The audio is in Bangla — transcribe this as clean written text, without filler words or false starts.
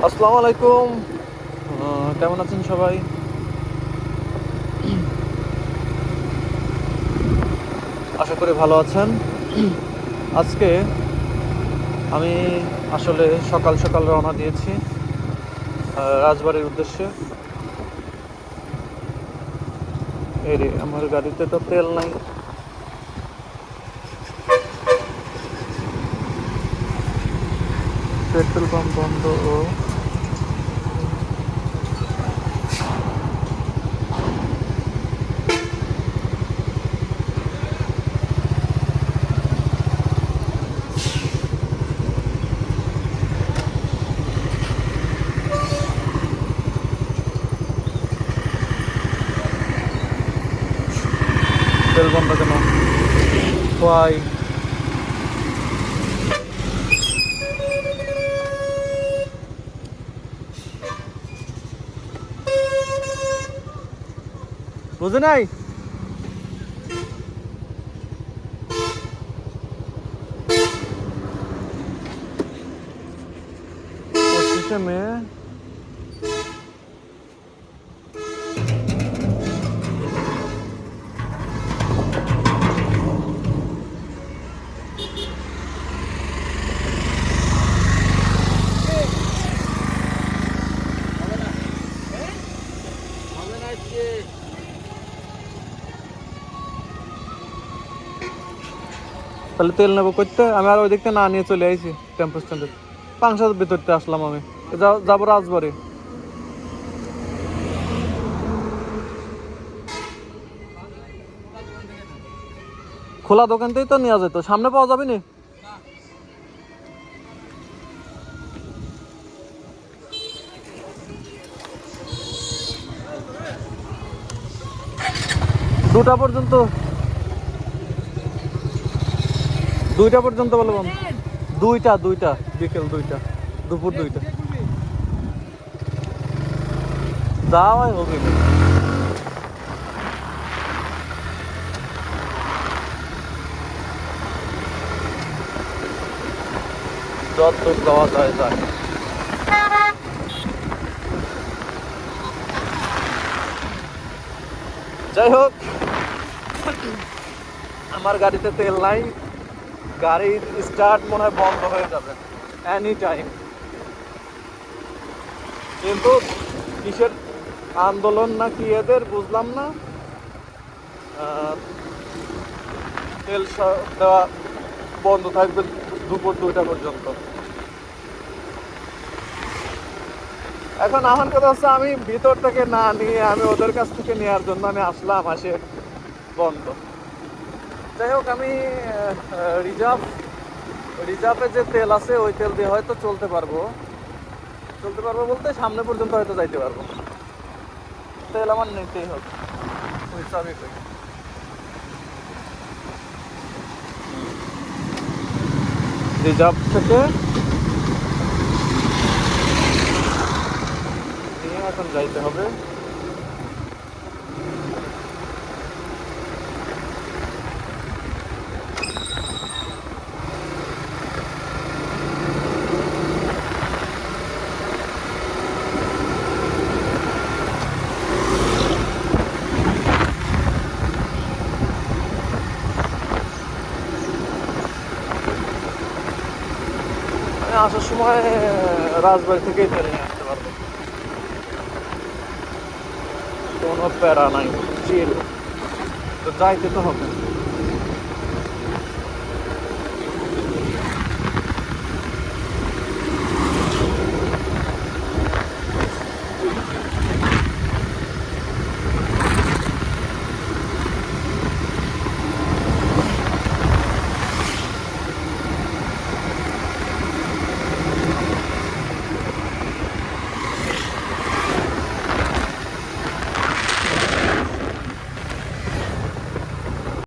আসসালামু আলাইকুম। কেমন আছেন সবাই? আশা করি ভালো আছেন। আজকে আমি আসলে সকাল সকাল রওনা দিয়েছি রাজবাড়ির উদ্দেশ্যে। এই রে, আমার গাড়িতে তো তেল নাই। পেট্রোল পাম্প বন্ধ। তেল বন্ধ কেন? ওয়াই? বুঝে নাই? মে তাহলে তেল নেবো করতে, আমি আর ওই দিকটা না নিয়ে চলে আইছি টেম্পো স্ট্যান্ডে। পাংশার ভিতরতে আসলাম আমি। যাবো রাজবাড়ি। খোলা দোকানতেই তো নেওয়া যেত, সামনে পাওয়া যাবে না? দুটা পর্যন্ত, দুইটা পর্যন্ত বলে বন্ধ। দুইটা দুইটা বিকেল দুইটা, দুপুর দুইটা। যাওয়াই হবে। যত দূর যাওয়া যায় যায়। যাই হোক, আমার গাড়িতে তেল নাই। গাড়ির স্টার্ট মনে হয় বন্ধ হয়ে যাবে এনি টাইম। কিন্তু কিসের আন্দোলন না কি এদের বুঝলাম না। তেল দেওয়া বন্ধ থাকবে দুপুর দুইটা পর্যন্ত। এখন আমার কথা হচ্ছে, আমি ভিতর থেকে না নিয়ে আমি ওদের কাছ থেকে নেওয়ার জন্য আমি আসলাম, আসে বন্ধ। যাই হোক, আমি রিজার্ভে যে তেল আছে ওই তেল দিয়ে হয়তো চলতে পারবো। চলতে পারবো বলতে সামনে পর্যন্ত হয়তো যাইতে পারবো। তেল আমার নিতেই হবে, ওই সবই কই। রিজার্ভ থেকে নিয়ে এখন যাইতে হবে। আমি আসার সময় রাজবাড়ি থেকেই তেল নিয়ে আসতে পারবো, কোনো প্যারা নাই। চিল তো যাইতে তো হবে।